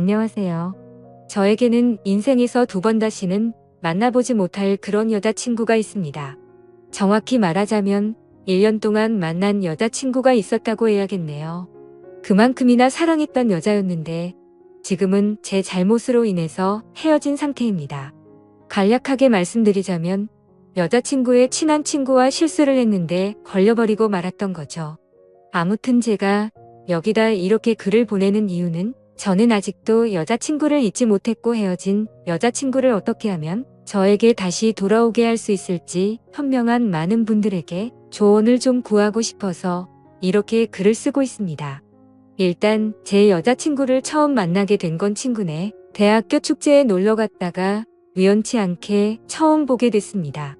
안녕하세요. 저에게는 인생에서 두 번 다시는 만나보지 못할 그런 여자친구가 있습니다. 정확히 말하자면 1년 동안 만난 여자친구가 있었다고 해야겠네요. 그만큼이나 사랑했던 여자였는데 지금은 제 잘못으로 인해서 헤어진 상태입니다. 간략하게 말씀드리자면 여자친구의 친한 친구와 실수를 했는데 걸려버리고 말았던 거죠. 아무튼 제가 여기다 이렇게 글을 보내는 이유는 저는 아직도 여자친구를 잊지 못했고 헤어진 여자친구를 어떻게 하면 저에게 다시 돌아오게 할 수 있을지 현명한 많은 분들에게 조언을 좀 구하고 싶어서 이렇게 글을 쓰고 있습니다. 일단 제 여자친구를 처음 만나게 된 건 친구네 대학교 축제에 놀러 갔다가 우연치 않게 처음 보게 됐습니다.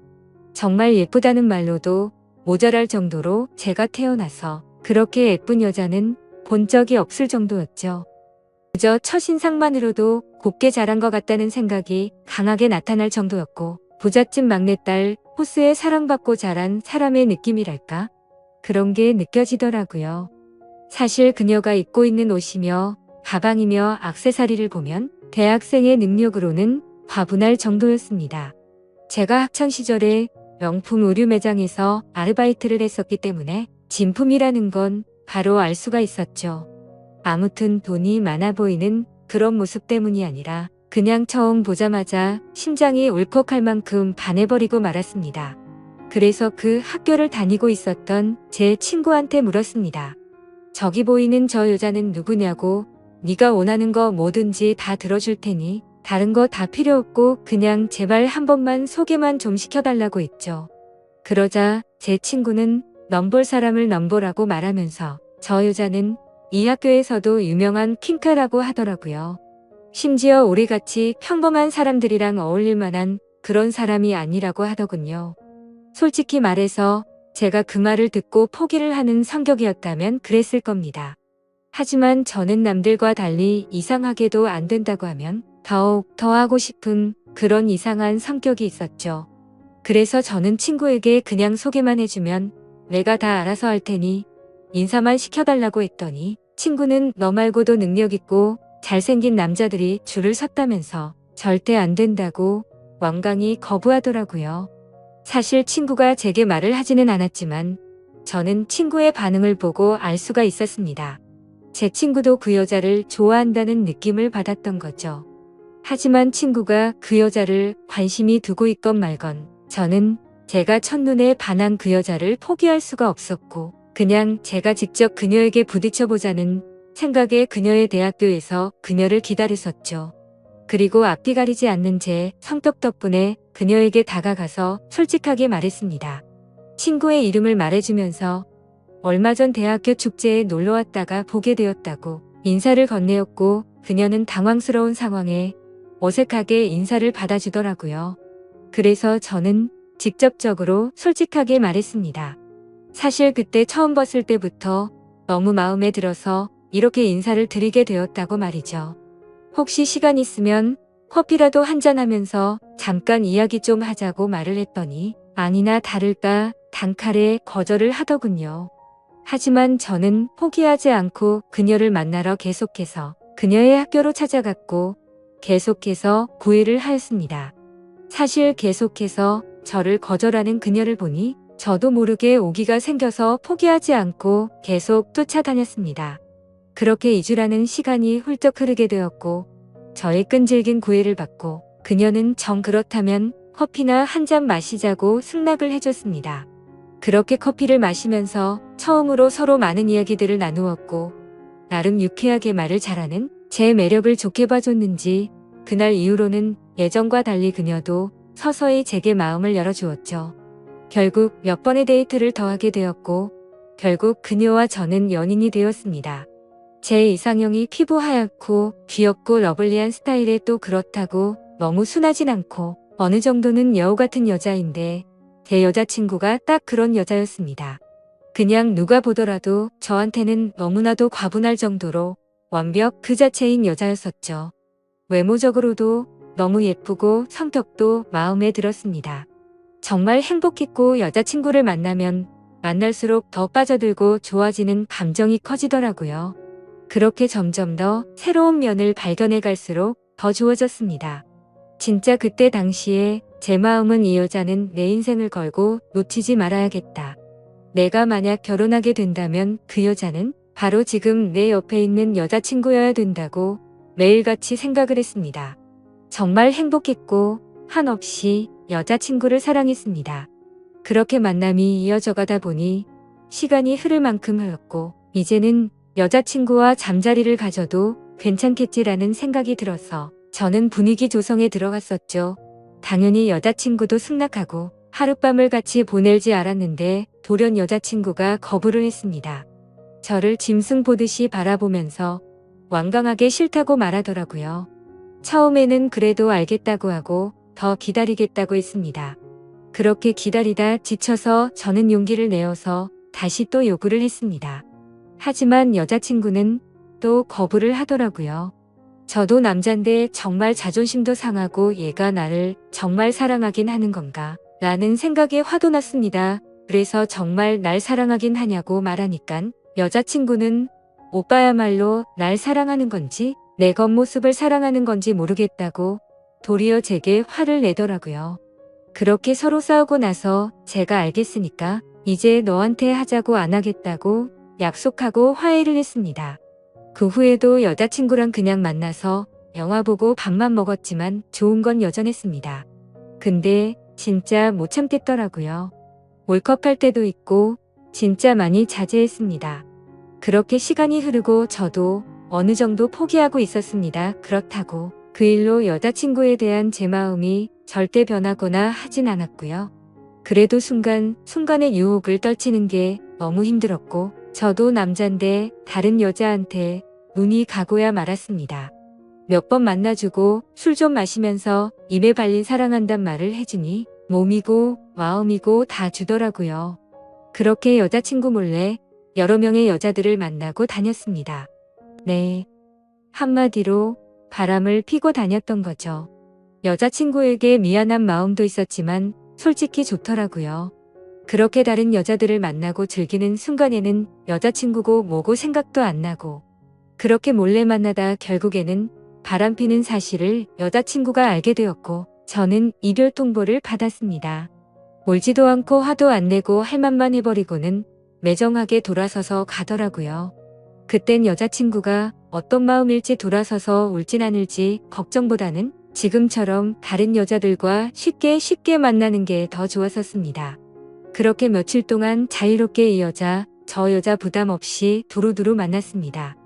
정말 예쁘다는 말로도 모자랄 정도로 제가 태어나서 그렇게 예쁜 여자는 본 적이 없을 정도였죠. 그저 첫인상만으로도 곱게 자란 것 같다는 생각이 강하게 나타날 정도였고 부잣집 막내딸 호스에 사랑받고 자란 사람의 느낌이랄까? 그런 게 느껴지더라고요. 사실 그녀가 입고 있는 옷이며 가방이며 액세서리를 보면 대학생의 능력으로는 과분할 정도였습니다. 제가 학창시절에 명품 의류 매장에서 아르바이트를 했었기 때문에 진품이라는 건 바로 알 수가 있었죠. 아무튼 돈이 많아 보이는 그런 모습 때문이 아니라 그냥 처음 보자마자 심장이 울컥할 만큼 반해버리고 말았습니다. 그래서 그 학교를 다니고 있었던 제 친구한테 물었습니다. 저기 보이는 저 여자는 누구냐고. 네가 원하는 거 뭐든지 다 들어줄 테니 다른 거 다 필요 없고 그냥 제발 한 번만 소개만 좀 시켜달라고 했죠. 그러자 제 친구는 넘볼 사람을 넘보라고 말하면서 저 여자는 이 학교에서도 유명한 퀸카라고 하더라고요. 심지어 우리같이 평범한 사람들이랑 어울릴 만한 그런 사람이 아니라고 하더군요. 솔직히 말해서 제가 그 말을 듣고 포기를 하는 성격이었다면 그랬을 겁니다. 하지만 저는 남들과 달리 이상하게도 안 된다고 하면 더욱 더 하고 싶은 그런 이상한 성격이 있었죠. 그래서 저는 친구에게 그냥 소개만 해주면 내가 다 알아서 할 테니 인사만 시켜달라고 했더니 친구는 너 말고도 능력 있고 잘생긴 남자들이 줄을 섰다면서 절대 안 된다고 완강히 거부하더라고요. 사실 친구가 제게 말을 하지는 않았지만 저는 친구의 반응을 보고 알 수가 있었습니다. 제 친구도 그 여자를 좋아한다는 느낌을 받았던 거죠. 하지만 친구가 그 여자를 관심이 두고 있건 말건 저는 제가 첫눈에 반한 그 여자를 포기할 수가 없었고 그냥 제가 직접 그녀에게 부딪혀보자는 생각에 그녀의 대학교에서 그녀를 기다렸었죠. 그리고 앞뒤 가리지 않는 제 성격 덕분에 그녀에게 다가가서 솔직하게 말했습니다. 친구의 이름을 말해주면서 얼마 전 대학교 축제에 놀러왔다가 보게 되었다고 인사를 건네었고 그녀는 당황스러운 상황에 어색하게 인사를 받아주더라고요. 그래서 저는 직접적으로 솔직하게 말했습니다. 사실 그때 처음 봤을 때부터 너무 마음에 들어서 이렇게 인사를 드리게 되었다고 말이죠. 혹시 시간 있으면 커피라도 한잔하면서 잠깐 이야기 좀 하자고 말을 했더니 아니나 다를까 단칼에 거절을 하더군요. 하지만 저는 포기하지 않고 그녀를 만나러 계속해서 그녀의 학교로 찾아갔고 계속해서 구애를 하였습니다. 사실 계속해서 저를 거절하는 그녀를 보니 저도 모르게 오기가 생겨서 포기하지 않고 계속 쫓아다녔습니다. 그렇게 2주라는 시간이 훌쩍 흐르게 되었고 저의 끈질긴 구애를 받고 그녀는 정 그렇다면 커피나 한 잔 마시자고 승낙을 해줬습니다. 그렇게 커피를 마시면서 처음으로 서로 많은 이야기들을 나누었고 나름 유쾌하게 말을 잘하는 제 매력을 좋게 봐줬는지 그날 이후로는 예전과 달리 그녀도 서서히 제게 마음을 열어주었죠. 결국 몇 번의 데이트를 더 하게 되었고 결국 그녀와 저는 연인이 되었습니다. 제 이상형이 피부 하얗고 귀엽고 러블리한 스타일에 또 그렇다고 너무 순하진 않고 어느 정도는 여우 같은 여자인데 제 여자친구가 딱 그런 여자였습니다. 그냥 누가 보더라도 저한테는 너무나도 과분할 정도로 완벽 그 자체인 여자였었죠. 외모적으로도 너무 예쁘고 성격도 마음에 들었습니다. 정말 행복했고 여자친구를 만나면 만날수록 더 빠져들고 좋아지는 감정이 커지더라고요. 그렇게 점점 더 새로운 면을 발견해 갈수록 더 좋아졌습니다. 진짜 그때 당시에 제 마음은 이 여자는 내 인생을 걸고 놓치지 말아야겠다. 내가 만약 결혼하게 된다면 그 여자는 바로 지금 내 옆에 있는 여자친구여야 된다고 매일같이 생각을 했습니다. 정말 행복했고 한없이 여자친구를 사랑했습니다. 그렇게 만남이 이어져 가다 보니 시간이 흐를 만큼 흘렀고 이제는 여자친구와 잠자리를 가져도 괜찮겠지라는 생각이 들어서 저는 분위기 조성에 들어갔었죠. 당연히 여자친구도 승낙하고 하룻밤을 같이 보낼지 알았는데 돌연 여자친구가 거부를 했습니다. 저를 짐승 보듯이 바라보면서 완강하게 싫다고 말하더라고요. 처음에는 그래도 알겠다고 하고 더 기다리겠다고 했습니다. 그렇게 기다리다 지쳐서 저는 용기를 내어서 다시 또 요구를 했습니다. 하지만 여자친구는 또 거부를 하더라고요. 저도 남잔데 정말 자존심도 상하고 얘가 나를 정말 사랑하긴 하는 건가? 라는 생각에 화도 났습니다. 그래서 정말 날 사랑하긴 하냐고 말하니깐 여자친구는 오빠야말로 날 사랑하는 건지 내 겉모습을 사랑하는 건지 모르겠다고 도리어 제게 화를 내더라고요. 그렇게 서로 싸우고 나서 제가 알겠으니까 이제 너한테 하자고 안 하겠다고 약속하고 화해를 했습니다. 그 후에도 여자친구랑 그냥 만나서 영화 보고 밥만 먹었지만 좋은 건 여전했습니다. 근데 진짜 못 참겠더라고요. 몰컵할 때도 있고 진짜 많이 자제했습니다. 그렇게 시간이 흐르고 저도 어느 정도 포기하고 있었습니다. 그렇다고 그 일로 여자친구에 대한 제 마음이 절대 변하거나 하진 않았고요. 그래도 순간순간의 유혹을 떨치는 게 너무 힘들었고 저도 남잔데 다른 여자한테 눈이 가고야 말았습니다. 몇 번 만나주고 술 좀 마시면서 입에 발린 사랑한단 말을 해주니 몸이고 마음이고 다 주더라고요. 그렇게 여자친구 몰래 여러 명의 여자들을 만나고 다녔습니다. 네. 한마디로 바람을 피고 다녔던 거죠. 여자친구에게 미안한 마음도 있었지만 솔직히 좋더라고요. 그렇게 다른 여자들을 만나고 즐기는 순간에는 여자친구고 뭐고 생각도 안 나고 그렇게 몰래 만나다 결국에는 바람피는 사실을 여자친구가 알게 되었고 저는 이별 통보를 받았습니다. 울지도 않고 화도 안 내고 할 말만 해버리고는 매정하게 돌아서서 가더라고요. 그땐 여자친구가 어떤 마음일지 돌아서서 울진 않을지 걱정보다는 지금처럼 다른 여자들과 쉽게 만나는 게 더 좋았었습니다. 그렇게 며칠 동안 자유롭게 이 여자, 저 여자 부담 없이 두루두루 만났습니다.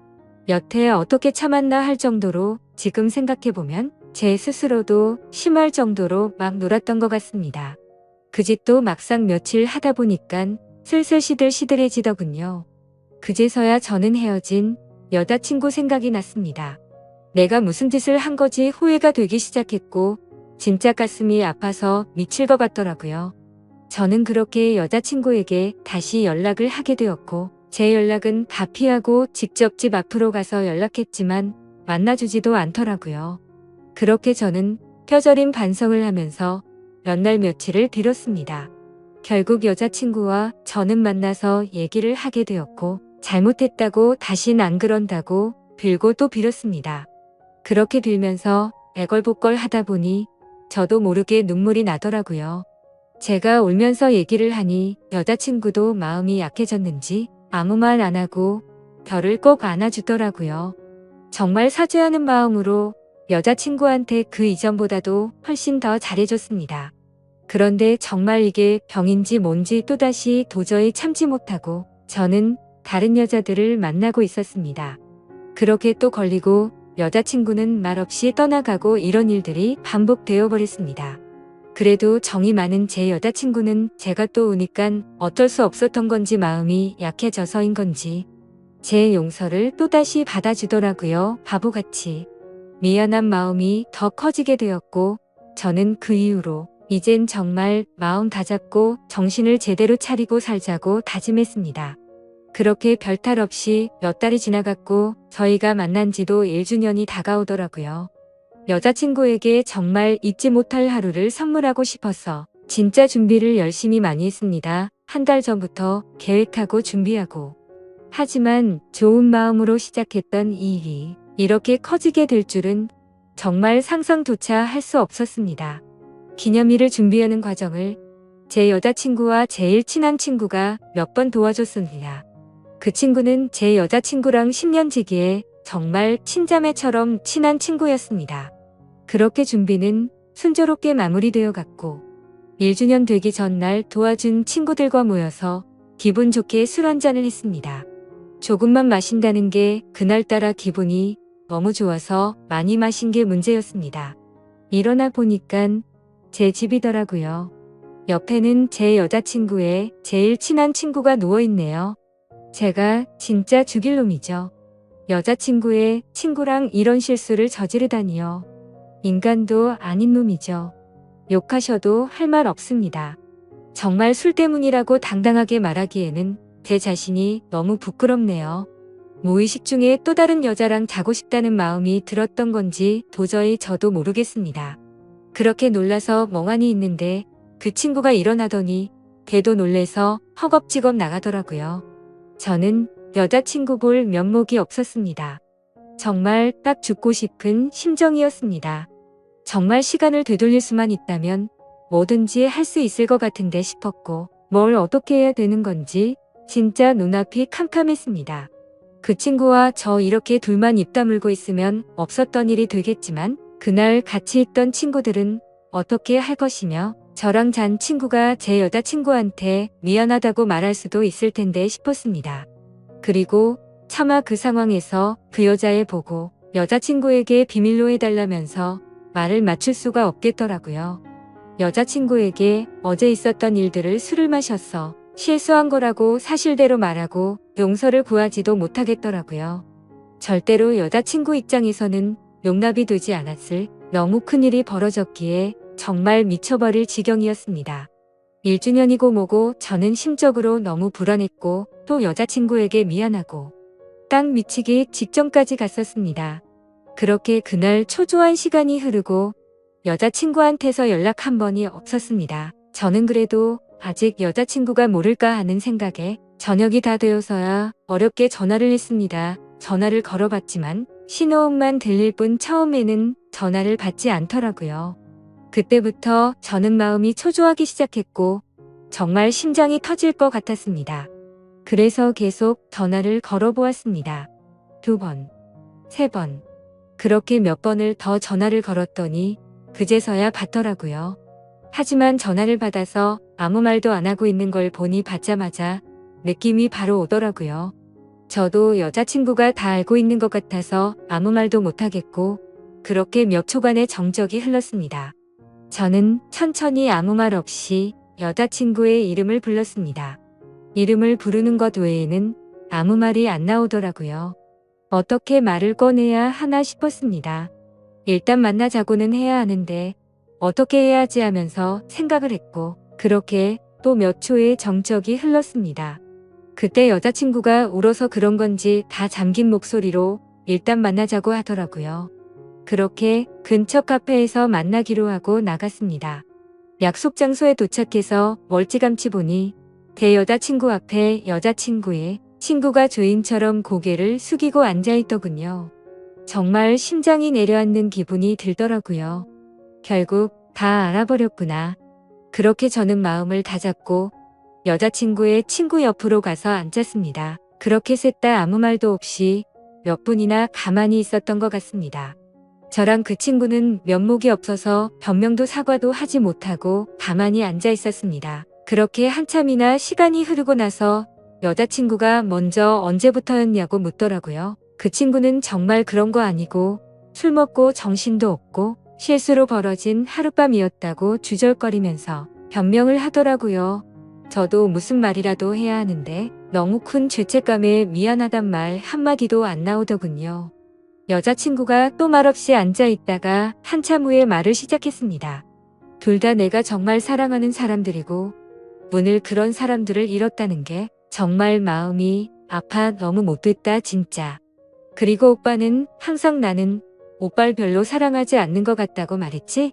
몇 해 어떻게 참았나 할 정도로 지금 생각해보면 제 스스로도 심할 정도로 막 놀았던 것 같습니다. 그 짓도 막상 며칠 하다 보니깐 슬슬 시들시들해지더군요. 그제서야 저는 헤어진 여자친구 생각이 났습니다. 내가 무슨 짓을 한 거지 후회가 되기 시작했고 진짜 가슴이 아파서 미칠 것 같더라고요. 저는 그렇게 여자친구에게 다시 연락을 하게 되었고 제 연락은 다 피하고 직접 집 앞으로 가서 연락했지만 만나주지도 않더라고요. 그렇게 저는 뼈저린 반성을 하면서 몇 날 며칠을 빌었습니다. 결국 여자친구와 저는 만나서 얘기를 하게 되었고 잘못했다고 다신 안 그런다고 빌고 또 빌었습니다. 그렇게 빌면서 애걸복걸 하다 보니 저도 모르게 눈물이 나더라고요. 제가 울면서 얘기를 하니 여자친구도 마음이 약해졌는지 아무 말 안 하고 저를 꼭 안아주더라고요. 정말 사죄하는 마음으로 여자친구한테 그 이전보다도 훨씬 더 잘해줬습니다. 그런데 정말 이게 병인지 뭔지 또다시 도저히 참지 못하고 저는 다른 여자들을 만나고 있었습니다. 그렇게 또 걸리고 여자친구는 말없이 떠나가고 이런 일들이 반복되어 버렸습니다. 그래도 정이 많은 제 여자친구는 제가 또 우니깐 어쩔 수 없었던 건지 마음이 약해져서인 건지 제 용서를 또다시 받아주더라고요. 바보같이. 미안한 마음이 더 커지게 되었고 저는 그 이후로 이젠 정말 마음 다잡고 정신을 제대로 차리고 살자고 다짐했습니다. 그렇게 별탈 없이 몇 달이 지나갔고 저희가 만난 지도 1주년이 다가오더라고요. 여자친구에게 정말 잊지 못할 하루를 선물하고 싶어서 진짜 준비를 열심히 많이 했습니다. 한 달 전부터 계획하고 준비하고 하지만 좋은 마음으로 시작했던 이 일이 이렇게 커지게 될 줄은 정말 상상조차 할 수 없었습니다. 기념일을 준비하는 과정을 제 여자친구와 제일 친한 친구가 몇 번 도와줬습니다. 그 친구는 제 여자친구랑 10년 지기에 정말 친자매처럼 친한 친구였습니다. 그렇게 준비는 순조롭게 마무리되어 갔고 1주년 되기 전날 도와준 친구들과 모여서 기분 좋게 술 한잔을 했습니다. 조금만 마신다는 게 그날따라 기분이 너무 좋아서 많이 마신 게 문제였습니다. 일어나 보니깐 제 집이더라고요. 옆에는 제 여자친구의 제일 친한 친구가 누워있네요. 제가 진짜 죽일 놈이죠. 여자친구의 친구랑 이런 실수를 저지르다니요. 인간도 아닌 놈이죠. 욕하셔도 할 말 없습니다. 정말 술 때문이라고 당당하게 말하기에는 제 자신이 너무 부끄럽네요. 무의식 중에 또 다른 여자랑 자고 싶다는 마음이 들었던 건지 도저히 저도 모르겠습니다. 그렇게 놀라서 멍하니 있는데 그 친구가 일어나더니 걔도 놀래서 허겁지겁 나가더라고요. 저는 여자친구 볼 면목이 없었습니다. 정말 딱 죽고 싶은 심정이었습니다. 정말 시간을 되돌릴 수만 있다면 뭐든지 할 수 있을 것 같은데 싶었고 뭘 어떻게 해야 되는 건지 진짜 눈앞이 캄캄했습니다. 그 친구와 저 이렇게 둘만 입 다물고 있으면 없었던 일이 되겠지만 그날 같이 있던 친구들은 어떻게 할 것이며 저랑 잔 친구가 제 여자친구한테 미안하다고 말할 수도 있을 텐데 싶었습니다. 그리고 차마 그 상황에서 그 여자애 보고 여자친구에게 비밀로 해달라면서 말을 맞출 수가 없겠더라고요. 여자친구에게 어제 있었던 일들을 술을 마셔서 실수한 거라고 사실대로 말하고 용서를 구하지도 못하겠더라고요. 절대로 여자친구 입장에서는 용납이 되지 않았을 너무 큰일이 벌어졌기에 정말 미쳐버릴 지경이었습니다. 1주년이고 뭐고 저는 심적으로 너무 불안했고 또 여자친구에게 미안하고 딱 미치기 직전까지 갔었습니다. 그렇게 그날 초조한 시간이 흐르고 여자친구한테서 연락 한 번이 없었습니다. 저는 그래도 아직 여자친구가 모를까 하는 생각에 저녁이 다 되어서야 어렵게 전화를 했습니다. 전화를 걸어봤지만 신호음만 들릴 뿐 처음에는 전화를 받지 않더라고요. 그때부터 저는 마음이 초조하기 시작했고 정말 심장이 터질 것 같았습니다. 그래서 계속 전화를 걸어보았습니다. 2번, 3번. 그렇게 몇 번을 더 전화를 걸었더니 그제서야 받더라고요. 하지만 전화를 받아서 아무 말도 안 하고 있는 걸 보니 받자마자 느낌이 바로 오더라고요. 저도 여자친구가 다 알고 있는 것 같아서 아무 말도 못하겠고 그렇게 몇 초간의 정적이 흘렀습니다. 저는 천천히 아무 말 없이 여자친구의 이름을 불렀습니다. 이름을 부르는 것 외에는 아무 말이 안 나오더라고요. 어떻게 말을 꺼내야 하나 싶었습니다. 일단 만나자고는 해야 하는데 어떻게 해야지 하면서 생각을 했고 그렇게 또 몇 초의 정적이 흘렀습니다. 그때 여자친구가 울어서 그런 건지 다 잠긴 목소리로 일단 만나자고 하더라고요. 그렇게 근처 카페에서 만나기로 하고 나갔습니다. 약속 장소에 도착해서 멀찌감치 보니 제 여자친구 앞에 여자친구의 친구가 주인처럼 고개를 숙이고 앉아있더군요. 정말 심장이 내려앉는 기분이 들더라고요. 결국 다 알아버렸구나. 그렇게 저는 마음을 다잡고 여자친구의 친구 옆으로 가서 앉았습니다. 그렇게 셋 다 아무 말도 없이 몇 분이나 가만히 있었던 것 같습니다. 저랑 그 친구는 면목이 없어서 변명도 사과도 하지 못하고 가만히 앉아 있었습니다. 그렇게 한참이나 시간이 흐르고 나서 여자친구가 먼저 언제부터였냐고 묻더라고요. 그 친구는 정말 그런 거 아니고 술 먹고 정신도 없고 실수로 벌어진 하룻밤이었다고 주절거리면서 변명을 하더라고요. 저도 무슨 말이라도 해야 하는데 너무 큰 죄책감에 미안하단 말 한마디도 안 나오더군요. 여자친구가 또 말없이 앉아있다가 한참 후에 말을 시작했습니다. 둘 다 내가 정말 사랑하는 사람들이고 오늘 그런 사람들을 잃었다는 게 정말 마음이 아파 너무 못됐다 진짜. 그리고 오빠는 항상 나는 오빠를 별로 사랑하지 않는 것 같다고 말했지?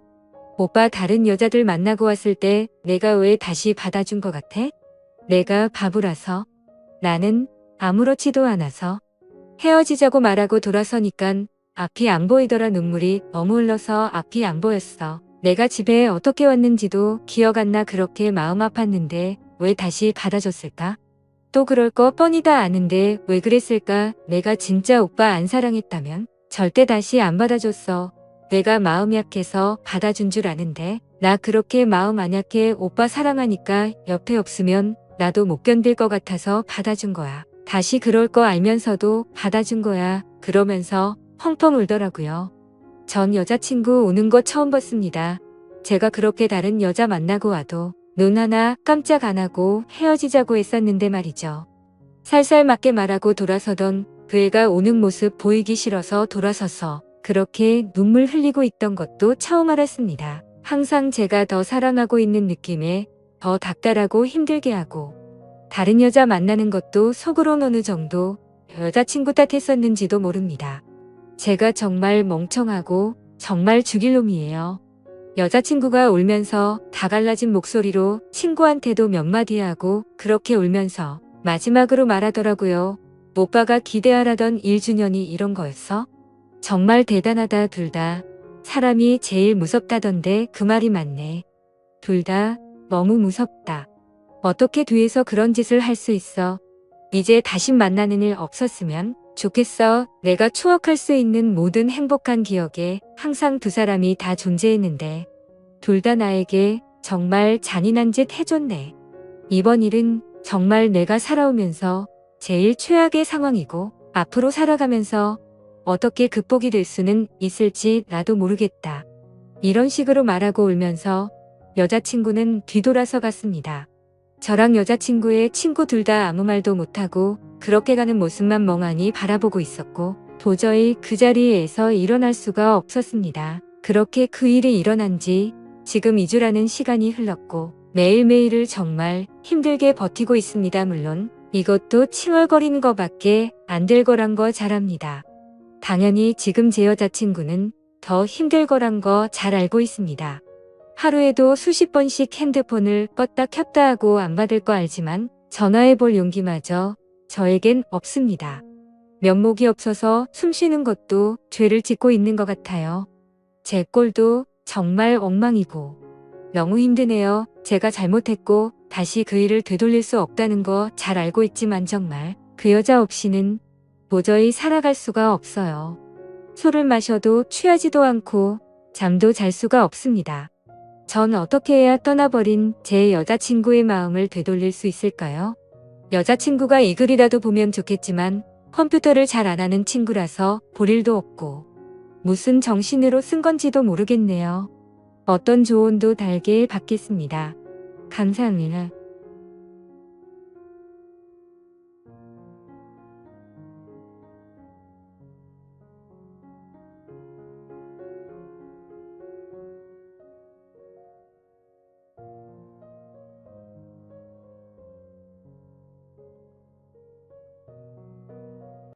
오빠 다른 여자들 만나고 왔을 때 내가 왜 다시 받아준 것 같아? 내가 바보라서? 나는 아무렇지도 않아서 헤어지자고 말하고 돌아서니깐 앞이 안 보이더라. 눈물이 너무 흘러서 앞이 안 보였어. 내가 집에 어떻게 왔는지도 기억 안 나. 그렇게 마음 아팠는데 왜 다시 받아줬을까? 또 그럴 거 뻔히 다 아는데 왜 그랬을까? 내가 진짜 오빠 안 사랑했다면 절대 다시 안 받아줬어. 내가 마음 약해서 받아준 줄 아는데 나 그렇게 마음 안 약해. 오빠 사랑하니까 옆에 없으면 나도 못 견딜 것 같아서 받아준 거야. 다시 그럴 거 알면서도 받아준 거야. 그러면서 펑펑 울더라고요. 전 여자친구 우는 거 처음 봤습니다. 제가 그렇게 다른 여자 만나고 와도 눈 하나 깜짝 안 하고 헤어지자고 했었는데 말이죠. 살살 맞게 말하고 돌아서던 그 애가 우는 모습 보이기 싫어서 돌아서서 그렇게 눈물 흘리고 있던 것도 처음 알았습니다. 항상 제가 더 사랑하고 있는 느낌에 더 닥달하고 힘들게 하고 다른 여자 만나는 것도 속으론 어느 정도 여자친구 탓했었는지도 모릅니다. 제가 정말 멍청하고 정말 죽일 놈이에요. 여자친구가 울면서 다 갈라진 목소리로 친구한테도 몇 마디 하고 그렇게 울면서 마지막으로 말하더라고요. 오빠가 기대하라던 1주년이 이런 거였어? 정말 대단하다. 둘 다. 사람이 제일 무섭다던데 그 말이 맞네. 둘 다 너무 무섭다. 어떻게 뒤에서 그런 짓을 할 수 있어? 이제 다시 만나는 일 없었으면 좋겠어. 내가 추억할 수 있는 모든 행복한 기억에 항상 두 사람이 다 존재했는데 둘 다 나에게 정말 잔인한 짓 해줬네. 이번 일은 정말 내가 살아오면서 제일 최악의 상황이고 앞으로 살아가면서 어떻게 극복이 될 수는 있을지 나도 모르겠다. 이런 식으로 말하고 울면서 여자친구는 뒤돌아서 갔습니다. 저랑 여자친구의 친구 둘 다 아무 말도 못하고 그렇게 가는 모습만 멍하니 바라보고 있었고 도저히 그 자리에서 일어날 수가 없었습니다. 그렇게 그 일이 일어난 지 지금 2주라는 시간이 흘렀고 매일매일을 정말 힘들게 버티고 있습니다. 물론 이것도 칭얼거리는 거밖에 안 될 거란 거 잘 압니다. 당연히 지금 제 여자친구는 더 힘들 거란 거 잘 알고 있습니다. 하루에도 수십 번씩 핸드폰을 껐다 켰다 하고 안 받을 거 알지만 전화해 볼 용기마저 저에겐 없습니다. 면목이 없어서 숨 쉬는 것도 죄를 짓고 있는 것 같아요. 제 꼴도 정말 엉망이고 너무 힘드네요. 제가 잘못했고 다시 그 일을 되돌릴 수 없다는 거 잘 알고 있지만 정말 그 여자 없이는 도저히 살아갈 수가 없어요. 술을 마셔도 취하지도 않고 잠도 잘 수가 없습니다. 전 어떻게 해야 떠나버린 제 여자친구의 마음을 되돌릴 수 있을까요? 여자친구가 이 글이라도 보면 좋겠지만 컴퓨터를 잘 안 하는 친구라서 볼 일도 없고 무슨 정신으로 쓴 건지도 모르겠네요. 어떤 조언도 달게 받겠습니다. 감사합니다.